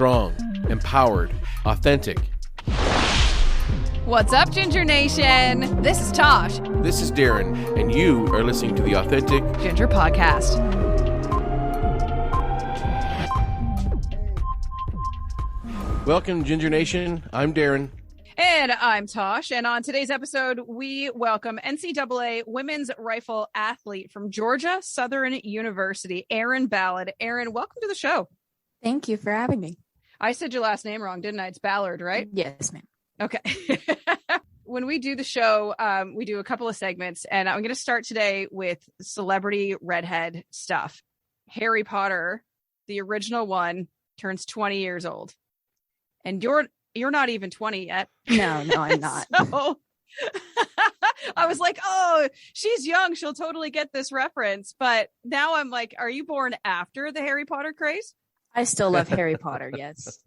strong, empowered, authentic. What's up, Ginger Nation? This is Tosh. This is Darren, and you are listening to the Authentic Ginger Podcast. Welcome, Ginger Nation. I'm Darren. And I'm Tosh. And on today's episode, we welcome NCAA women's rifle athlete from Georgia Southern University, Erin Ballard. Erin, welcome to the show. Thank you for having me. I said your last name wrong, didn't I? It's Ballard, right? Yes, ma'am. Okay. When we do the show, we do a couple of segments, and I'm going to start today with celebrity redhead stuff. Harry Potter, the original one, turns 20 years old. And you're not even 20 yet. No, I'm not. So I was like, oh, she's young. She'll totally get this reference. But now I'm like, are you born after the Harry Potter craze? I still love Harry Potter, yes.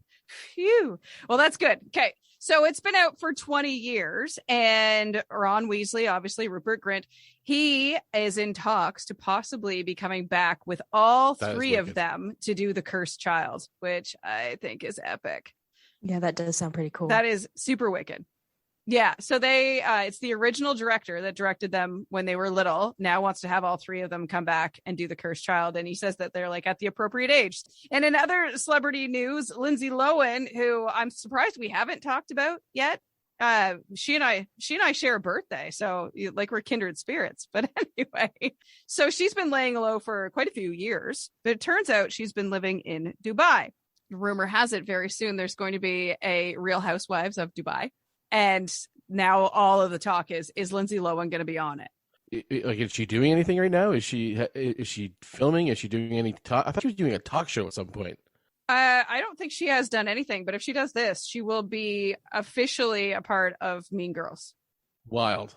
Phew. Well, that's good. Okay. So it's been out for 20 years, and Ron Weasley, obviously Rupert Grint, he is in talks to possibly be coming back with all three of them to do The Cursed Child, which I think is epic. Yeah, that does sound pretty cool. That is super wicked. Yeah. So it's the original director that directed them when they were little, now wants to have all three of them come back and do The Cursed Child. And he says that they're like at the appropriate age. And in other celebrity news, Lindsay Lohan, who I'm surprised we haven't talked about yet. She and I share a birthday. So like we're kindred spirits. But anyway, so she's been laying low for quite a few years, but it turns out she's been living in Dubai. Rumor has it very soon there's going to be a Real Housewives of Dubai. And now all of the talk is Lindsay Lohan going to be on it? Like, is she doing anything right now? Is she filming? Is she doing any talk? I thought she was doing a talk show at some point. I don't think she has done anything, but if she does this, she will be officially a part of Mean Girls. Wild.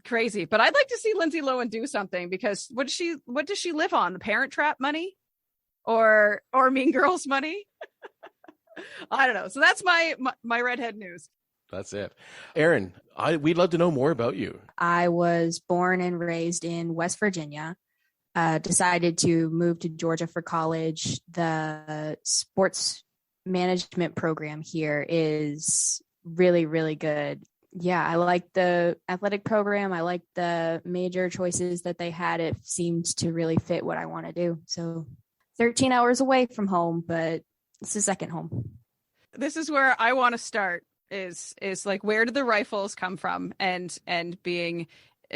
Crazy. But I'd like to see Lindsay Lohan do something, because what does she live on? The Parent Trap money or Mean Girls money? I don't know. So that's my redhead news. That's it. Erin, we'd love to know more about you. I was born and raised in West Virginia, decided to move to Georgia for college. The sports management program here is really, really good. Yeah, I like the athletic program. I like the major choices that they had. It seemed to really fit what I want to do. So 13 hours away from home, but it's the second home. This is where I want to start is like, where did the rifles come from and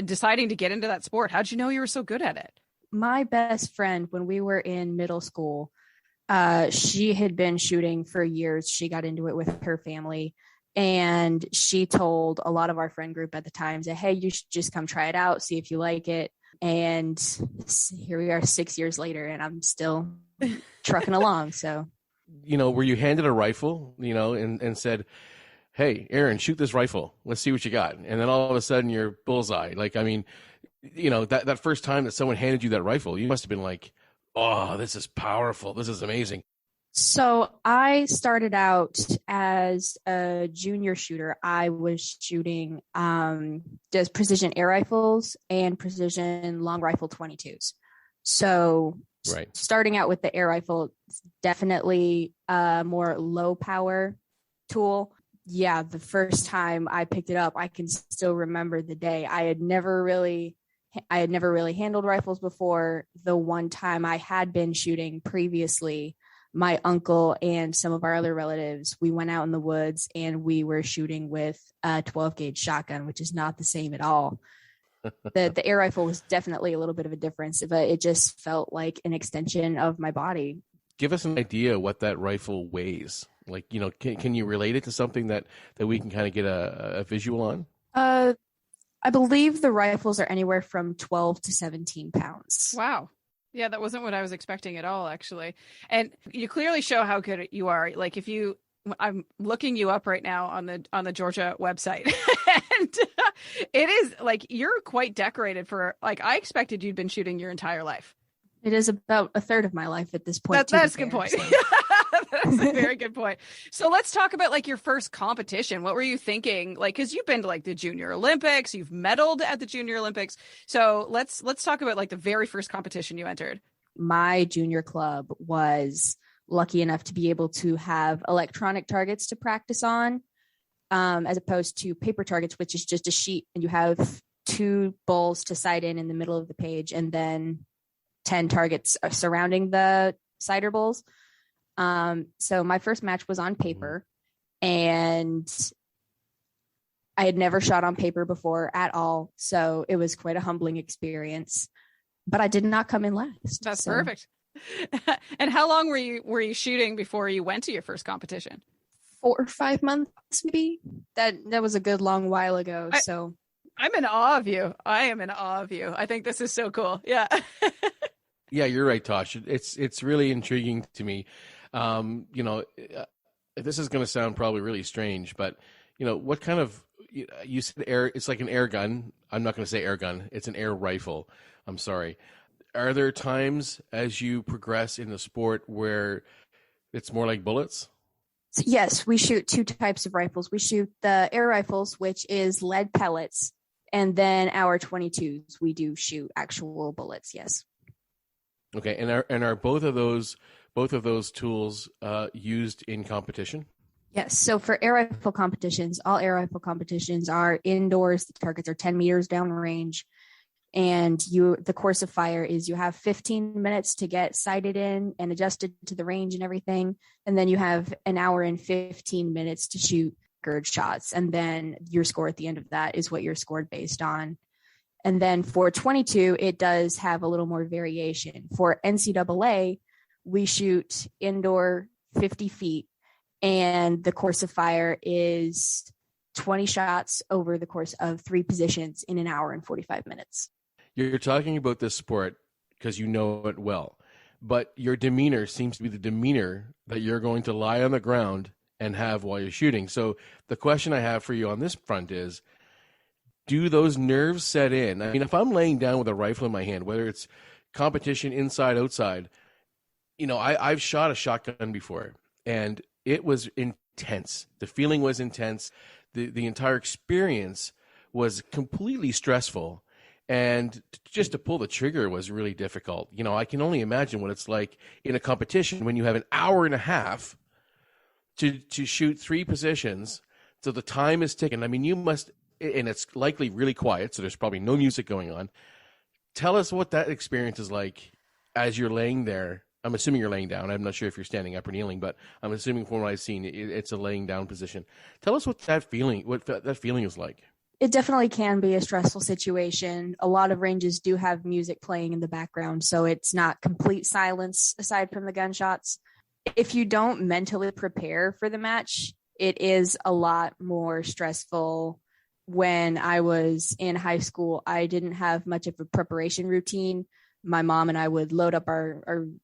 deciding to get into that sport? How'd you know you were so good at it? My best friend, when we were in middle school, she had been shooting for years. She got into it with her family, and she told a lot of our friend group at the time, say, hey, you should just come try it out, see if you like it. And here we are 6 years later, and I'm still trucking along. So, were you handed a rifle, and said, hey, Erin, shoot this rifle. Let's see what you got. And then all of a sudden you're bullseye. Like, I mean, that first time that someone handed you that rifle, you must have been like, oh, this is powerful. This is amazing. So I started out as a junior shooter. I was shooting just precision air rifles and precision long rifle 22s. So right. Starting out with the air rifle, definitely a more low power tool. Yeah, the first time I picked it up, I can still remember the day. I had never really handled rifles before. The one time I had been shooting previously, my uncle and some of our other relatives, we went out in the woods and we were shooting with a 12 gauge shotgun, which is not the same at all. The air rifle was definitely a little bit of a difference, but it just felt like an extension of my body. Give us an idea what that rifle weighs. Like, can you relate it to something that we can kind of get a visual on? I believe the rifles are anywhere from 12 to 17 pounds. Wow. Yeah, that wasn't what I was expecting at all, actually. And you clearly show how good you are. Like, I'm looking you up right now on the Georgia website, and it is like you're quite decorated for. Like, I expected you'd been shooting your entire life. It is about a third of my life at this point. That's a good point. So. That's a very good point. So let's talk about like your first competition. What were you thinking? Like, because you've been to like the Junior Olympics, you've medaled at the Junior Olympics. So let's talk about like the very first competition you entered. my junior club was lucky enough to be able to have electronic targets to practice on, as opposed to paper targets, which is just a sheet and you have 2 bowls to sight in the middle of the page and then 10 targets surrounding the cider bowls. So my first match was on paper, and I had never shot on paper before at all. So it was quite a humbling experience, but I did not come in last. That's perfect. And how long were you shooting before you went to your first competition? 4 or 5 months, maybe. That was a good long while ago. I'm in awe of you. I am in awe of you. I think this is so cool. Yeah. Yeah, you're right, Tosh. It's really intriguing to me. This is going to sound probably really strange, but what kind of, you said air, it's like an air gun. I'm not going to say air gun. It's an air rifle. I'm sorry. Are there times as you progress in the sport where it's more like bullets? Yes, we shoot 2 types of rifles. We shoot the air rifles, which is lead pellets, and then our 22s, we do shoot actual bullets. Yes. Okay, and are both of those tools used in competition? Yes. So for air rifle competitions, all air rifle competitions are indoors. The targets are 10 meters downrange. And the course of fire is you have 15 minutes to get sighted in and adjusted to the range and everything. And then you have an hour and 15 minutes to shoot good shots. And then your score at the end of that is what you're scored based on. And then for 22, it does have a little more variation. For NCAA, we shoot indoor 50 feet, and the course of fire is 20 shots over the course of 3 positions in an hour and 45 minutes. You're talking about this sport because you know it well, but your demeanor seems to be the demeanor that you're going to lie on the ground and have while you're shooting. So the question I have for you on this front is, do those nerves set in? I mean, if I'm laying down with a rifle in my hand, whether it's competition inside, outside, I've shot a shotgun before, and it was intense. The feeling was intense. The entire experience was completely stressful. And just to pull the trigger was really difficult. I can only imagine what it's like in a competition when you have an hour and a half to shoot 3 positions. So the time is ticking. I mean, you must, and it's likely really quiet, so there's probably no music going on. Tell us what that experience is like as you're laying there. I'm assuming you're laying down. I'm not sure if you're standing up or kneeling, but I'm assuming from what I've seen, it's a laying down position. Tell us what that feeling is like. It definitely can be a stressful situation. A lot of ranges do have music playing in the background, so it's not complete silence aside from the gunshots. If you don't mentally prepare for the match, it is a lot more stressful. When I was in high school, I didn't have much of a preparation routine. My mom and I would load up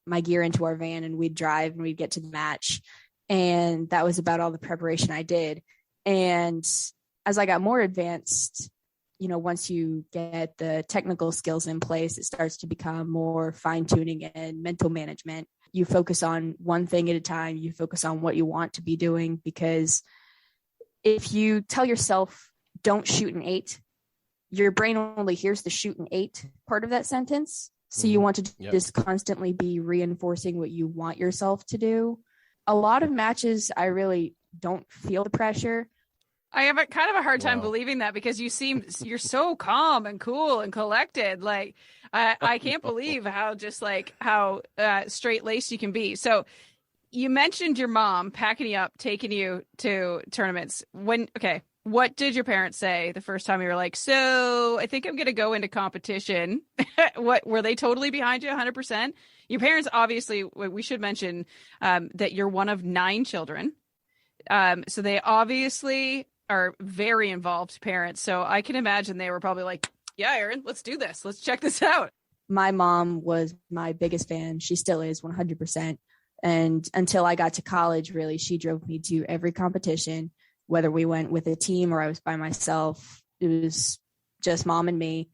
my gear into our van, and we'd drive and we'd get to the match. And that was about all the preparation I did. And as I got more advanced, once you get the technical skills in place, it starts to become more fine tuning and mental management. You focus on one thing at a time. You focus on what you want to be doing, because if you tell yourself, don't shoot an 8, your brain only hears the shoot an 8 part of that sentence. So you want to just constantly be reinforcing what you want yourself to do. A lot of matches, I really don't feel the pressure. I have kind of a hard time believing that, because you're so calm and cool and collected. Like, I can't believe how straight-laced you can be. So you mentioned your mom packing you up, taking you to tournaments. What did your parents say the first time you were like, so I think I'm going to go into competition? What were they totally behind you 100%? Your parents, obviously, we should mention that you're one of 9 children. So they obviously are very involved parents. So I can imagine they were probably like, yeah, Erin, let's do this. Let's check this out. My mom was my biggest fan. She still is 100%. And until I got to college, really, she drove me to every competition, whether we went with a team or I was by myself. It was just mom and me.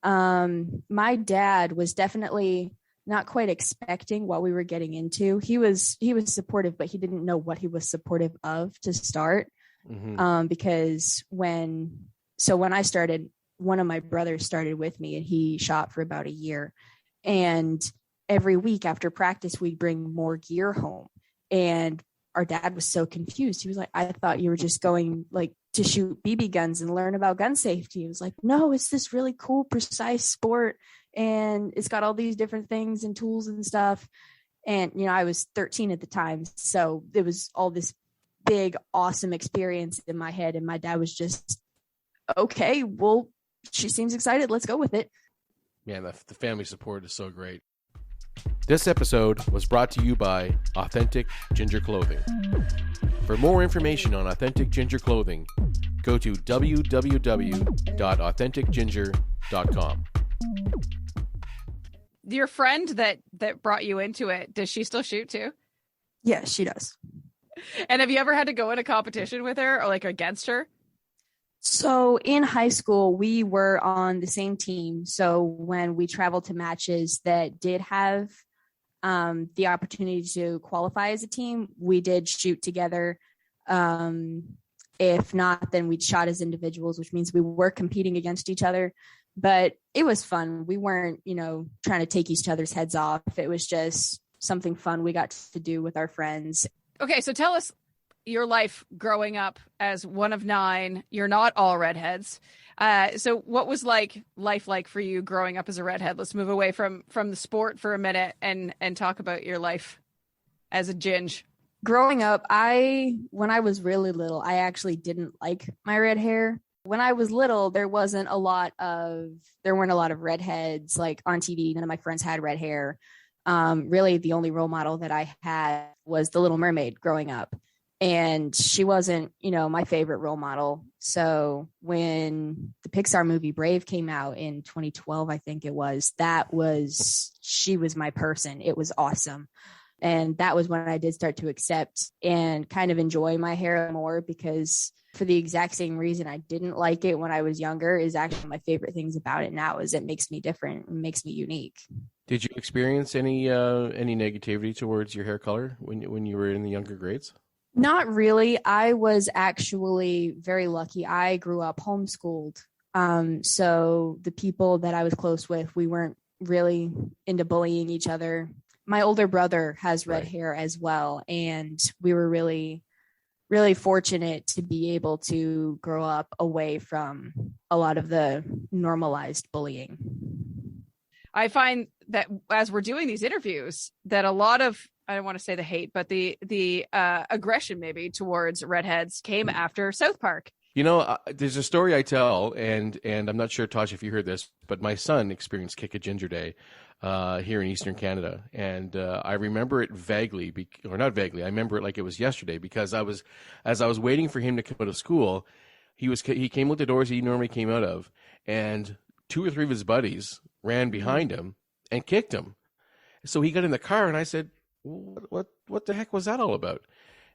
My dad was definitely not quite expecting what we were getting into. He was supportive, but he didn't know what he was supportive of to start. Because when I started, one of my brothers started with me, and he shot for about a year. And every week after practice, we'd bring more gear home. And our dad was so confused. He was like, I thought you were just going like to shoot BB guns and learn about gun safety. He was like, no, it's this really cool, precise sport. And it's got all these different things and tools and stuff. And, you know, I was 13 at the time. So it was all this big, awesome experience in my head. And my dad was just, okay, well, she seems excited. Let's go with it. Man, the family support is so great. This episode was brought to you by Authentic Ginger Clothing. For more information on Authentic Ginger Clothing, go to www.authenticginger.com. Your friend that brought you into it, does she still shoot too? Yeah, she does. And have you ever had to go in a competition with her or like against her? So in high school, we were on the same team. So when we traveled to matches that did have the opportunity to qualify as a team, we did shoot together. If not, then we'd shot as individuals, which means we were competing against each other. But it was fun. We weren't, you know, trying to take each other's heads off. It was just something fun we got to do with our friends. Okay, so tell us your life growing up as one of 9. You're not all redheads. So what was life like for you growing up as a redhead? Let's move away from the sport for a minute and talk about your life as a ginge. Growing up, when I was really little, I actually didn't like my red hair. When I was little, there weren't a lot of redheads like on TV. None of my friends had red hair. Really, the only role model that I had was The Little Mermaid growing up. And she wasn't, you know, my favorite role model. So when the Pixar movie Brave came out in 2012, I think it was, she was my person. It was awesome. And that was when I did start to accept and kind of enjoy my hair more, because for the exact same reason I didn't like it when I was younger is actually my favorite things about it now is it makes me different and makes me unique. Did you experience any negativity towards your hair color when you were in the younger grades? Not really. I was actually very lucky. I grew up homeschooled. So the people that I was close with, we weren't really into bullying each other. My older brother has red hair as well. And we were really, really fortunate to be able to grow up away from a lot of the normalized bullying. I find that as we're doing these interviews, that a lot of, I don't want to say the hate, but the aggression maybe towards redheads came after South Park. You know, there's a story I tell, and I'm not sure, Tosh, if you heard this, but my son experienced Kick a Ginger Day here in Eastern Canada. And I remember it vaguely, or not vaguely, I remember it like it was yesterday, because as I was waiting for him to come out of school, he came out the doors he normally came out of, and 2 or 3 of his buddies ran behind him and kicked him. So he got in the car, and I said, what the heck was that all about?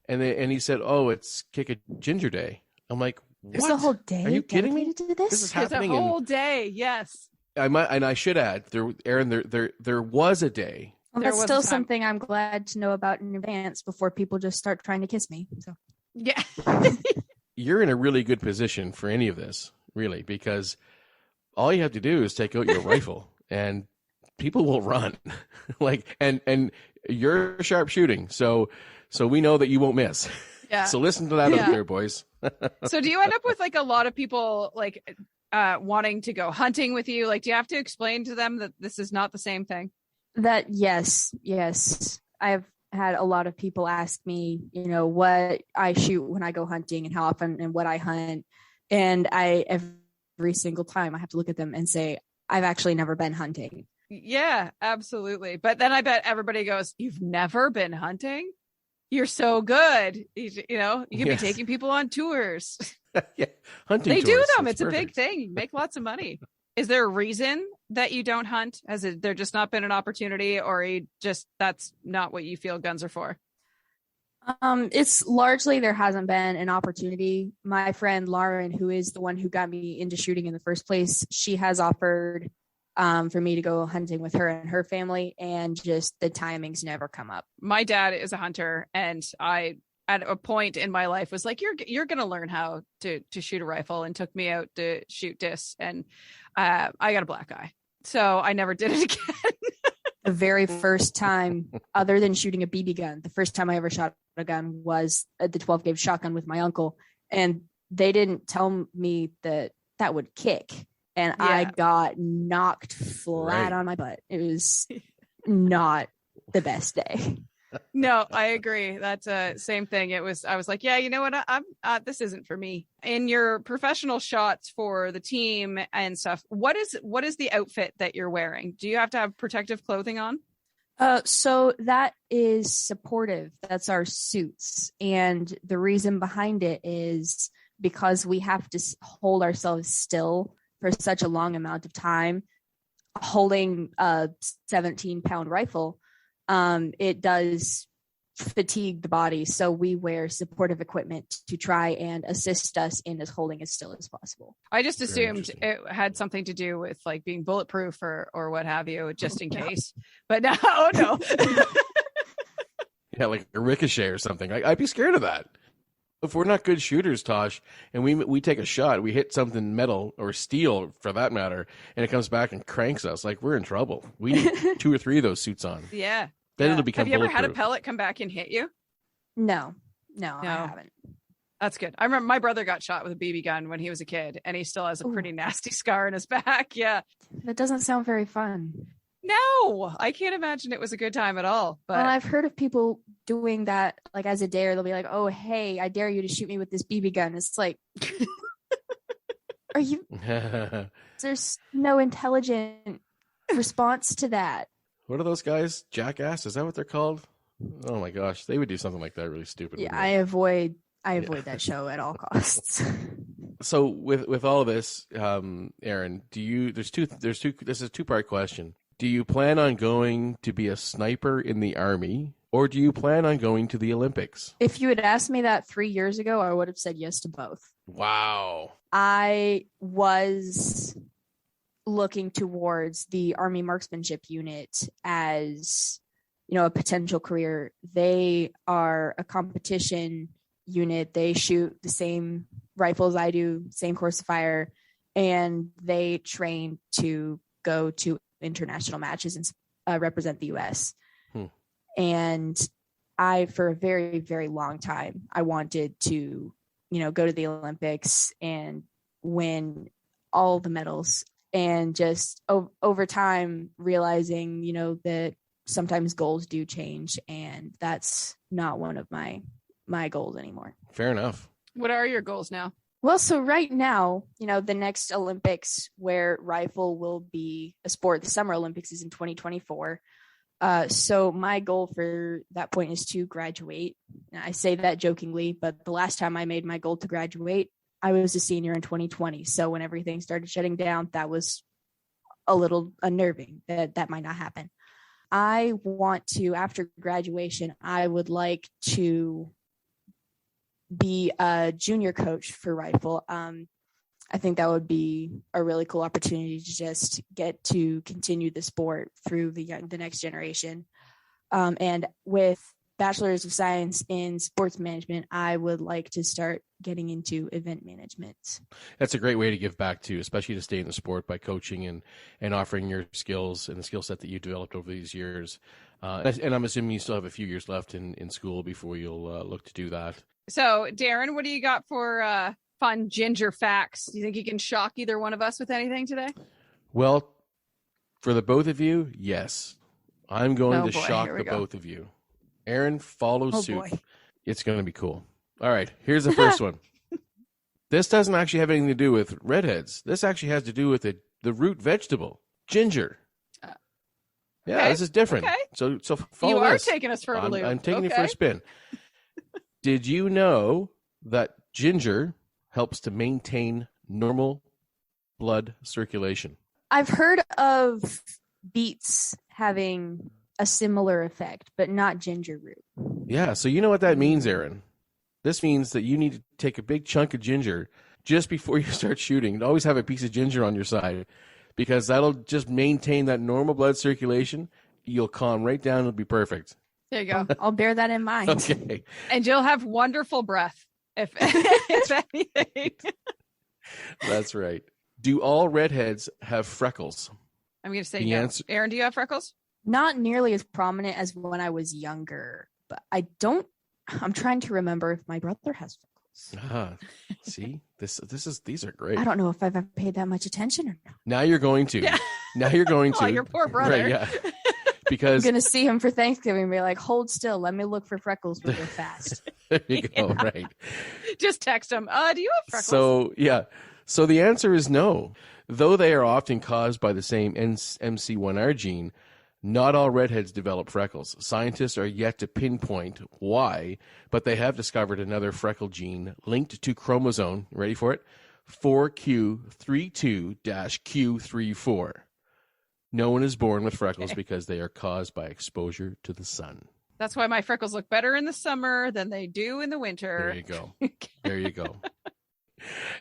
And he said, oh, it's Kick a Ginger Day. I'm like, what? There's a whole day. Are you kidding me? To this? This is happening. It's a whole day. Yes. I should add, Erin, there was a day. Well, that's still something I'm glad to know about in advance before people just start trying to kiss me. So yeah. You're in a really good position for any of this, really, because all you have to do is take out your rifle and people will run. and you're sharp shooting. So we know that you won't miss. Yeah. So listen to that out there, boys. So do you end up with like a lot of people like wanting to go hunting with you? Like, do you have to explain to them that this is not the same thing? That yes. I've had a lot of people ask me, you know, what I shoot when I go hunting and how often and what I hunt. And every single time I have to look at them and say, I've actually never been hunting. Yeah, absolutely. But then I bet everybody goes, you've never been hunting? You're so good. You know, you could be taking people on tours. Yeah, hunting They tours. do them. It's perfect. a big thing. You make lots of money. Is there a reason that you don't hunt? Has there just not been an opportunity, or that's not what you feel guns are for? It's largely there hasn't been an opportunity. My friend Lauren, who is the one who got me into shooting in the first place, she has offered for me to go hunting with her and her family, and just the timings never come up. My dad is a hunter, and I, at a point in my life, was like, you're going to learn how to shoot a rifle, and took me out to shoot discs, and I got a black eye. So I never did it again. The very first time, other than shooting a BB gun, the first time I ever shot a gun was at the 12 gauge shotgun with my uncle. And they didn't tell me that would kick. And I got knocked flat on my butt. It was not the best day. No, I agree. That's same thing. I was like, yeah, you know what? I'm this isn't for me. In your professional shots for the team and stuff, what is the outfit that you're wearing? Do you have to have protective clothing on? So that is supportive. That's our suits. And the reason behind it is because we have to hold ourselves still for such a long amount of time. Holding a 17-pound rifle, it does fatigue the body. So we wear supportive equipment to try and assist us in as holding as still as possible. I just assumed it had something to do with like being bulletproof or what have you, just in case. But no, no. Yeah, like a ricochet or something. I'd be scared of that. If we're not good shooters, Tosh, and we take a shot, we hit something metal or steel for that matter, and it comes back and cranks us, like we're in trouble. We need 2 or 3 of those suits on. Yeah. Then it'll become Have you ever had a bulletproof. pellet come back and hit you? No, I haven't. That's good. I remember my brother got shot with a BB gun when he was a kid, and he still has a pretty nasty scar in his back. Yeah. That doesn't sound very fun. No, I can't imagine it was a good time at all. But Well, I've heard of people doing that, like as a dare. They'll be like, "Oh, hey, I dare you to shoot me with this BB gun." It's like, are you? There's no intelligent response to that. What are those guys? Jackass? Is that what they're called? Oh my gosh, they would do something like that really stupid. Yeah, I avoid that show at all costs. So with all of this, Erin, this is a 2-part question. Do you plan on going to be a sniper in the Army, or do you plan on going to the Olympics? If you had asked me that 3 years ago, I would have said yes to both. Wow. I was looking towards the Army Marksmanship Unit as, a potential career. They are a competition unit. They shoot the same rifles I do, same course of fire, and they train to go to international matches and represent the U.S. And I, for a very, very long time, I wanted to, go to the Olympics and win all the medals. And just over time, realizing, that sometimes goals do change, and that's not one of my goals anymore. Fair enough. What are your goals now? Well, so right now, the next Olympics where rifle will be a sport, the Summer Olympics is in 2024. So my goal for that point is to graduate. And I say that jokingly, but the last time I made my goal to graduate, I was a senior in 2020. So when everything started shutting down, that was a little unnerving that might not happen. I want to, after graduation, I would like to be a junior coach for rifle. I think that would be a really cool opportunity to just get to continue the sport through the next generation. And with Bachelor's of Science in Sports Management, I would like to start getting into event management. That's a great way to give back to, especially to stay in the sport by coaching and offering your skills and the skill set that you developed over these years. And I'm assuming you still have a few years left in school before you'll look to do that. So, Darren, what do you got for fun ginger facts? Do you think you can shock either one of us with anything today? Well, for the both of you, yes. I'm going to shock the both of you. Erin, follow suit. Boy. It's going to be cool. All right, here's the first one. This doesn't actually have anything to do with redheads. This actually has to do with the root vegetable, ginger. Yeah, okay. This is different. Okay. So follow this. You are taking us for a loop. I'm taking you for a spin. Did you know that ginger helps to maintain normal blood circulation? I've heard of beets having a similar effect, but not ginger root. Yeah, so you know what that means, Erin. This means that you need to take a big chunk of ginger just before you start shooting, and always have a piece of ginger on your side, because that'll just maintain that normal blood circulation. You'll calm right down. It'll be perfect. There you go. I'll bear that in mind. Okay. And you'll have wonderful breath, if anything. That's right. Do all redheads have freckles? I'm going to say The no. answer- Erin, do you have freckles? Not nearly as prominent as when I was younger, but I'm trying to remember if my brother has freckles. See, these are great. I don't know if I've ever paid that much attention or not. Now you're going to. Yeah. Now you're going to. Oh, your poor brother. Right, yeah. Because I'm going to see him for Thanksgiving and be like, hold still. Let me look for freckles real fast. there you go. Yeah. Right. Just text him. Do you have freckles? So, yeah. So the answer is no. Though they are often caused by the same MC1R gene, not all redheads develop freckles. Scientists are yet to pinpoint why, but they have discovered another freckle gene linked to chromosome, ready for it, 4q32-q34. No one is born with freckles because they are caused by exposure to the sun. That's why my freckles look better in the summer than they do in the winter. There you go. There you go.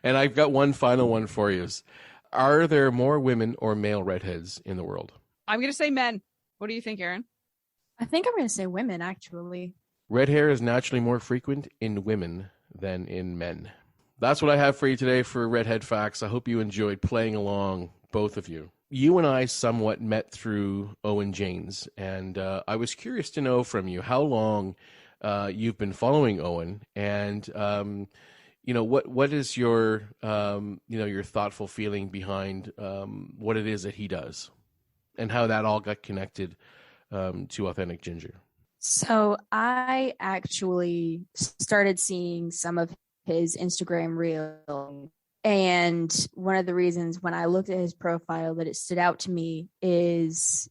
And I've got one final one for you. Are there more women or male redheads in the world? I'm going to say men. What do you think, Erin? I think I'm going to say women, actually. Red hair is naturally more frequent in women than in men. That's what I have for you today for Redhead Facts. I hope you enjoyed playing along, both of you. You and I somewhat met through Owen Janes, and I was curious to know from you how long you've been following Owen, and what is your your thoughtful feeling behind what it is that he does, and how that all got connected to Authentic Ginger. So I actually started seeing some of his Instagram reel. And one of the reasons when I looked at his profile that it stood out to me is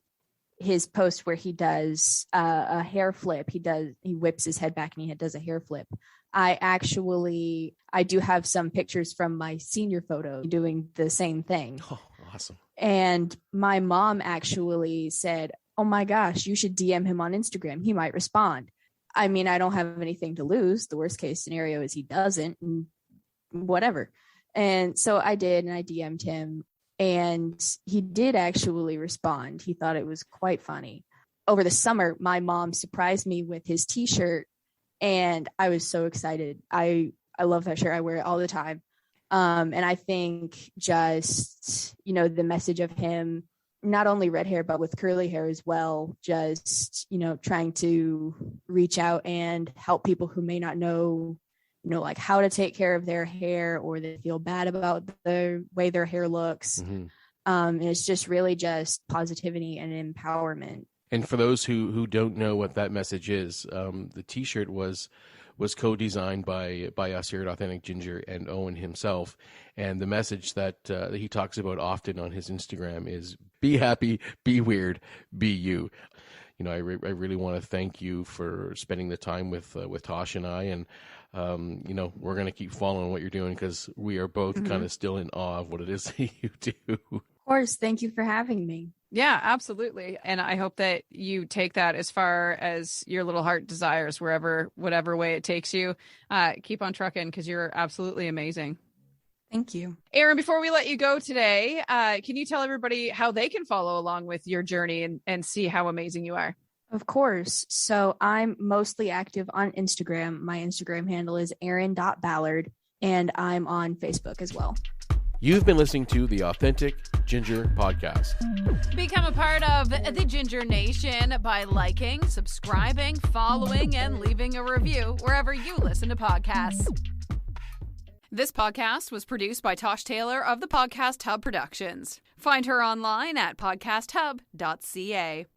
his post where he does a hair flip. He whips his head back and he does a hair flip. I do have some pictures from my senior photo doing the same thing. Oh, awesome. And my mom actually said, oh my gosh, you should DM him on Instagram. He might respond. I mean, I don't have anything to lose. The worst case scenario is he doesn't, and whatever. And so I did, and I DM'd him, and he did actually respond. He thought it was quite funny. Over the summer, my mom surprised me with his t-shirt, and I was so excited. I love that shirt. I wear it all the time. And I think just, the message of him, not only red hair, but with curly hair as well, just, trying to reach out and help people who may not know, like how to take care of their hair, or they feel bad about the way their hair looks. Mm-hmm. And it's just really just positivity and empowerment. And for those who don't know what that message is, the t-shirt was co-designed by us here at Authentic Ginger and Owen himself. And the message that he talks about often on his Instagram is be happy, be weird, be you. I really want to thank you for spending the time with Tosh and I. And, we're going to keep following what you're doing because we are both kind of still in awe of what it is that you do. Of course. Thank you for having me. Yeah, absolutely. And I hope that you take that as far as your little heart desires, whatever way it takes you. Keep on trucking because you're absolutely amazing. Thank you. Erin, before we let you go today, can you tell everybody how they can follow along with your journey and see how amazing you are? Of course. So I'm mostly active on Instagram. My Instagram handle is Erin.Ballard, and I'm on Facebook as well. You've been listening to the Authentic Ginger Podcast. Become a part of the Ginger Nation by liking, subscribing, following, and leaving a review wherever you listen to podcasts. This podcast was produced by Tosh Taylor of the Podcast Hub Productions. Find her online at podcasthub.ca.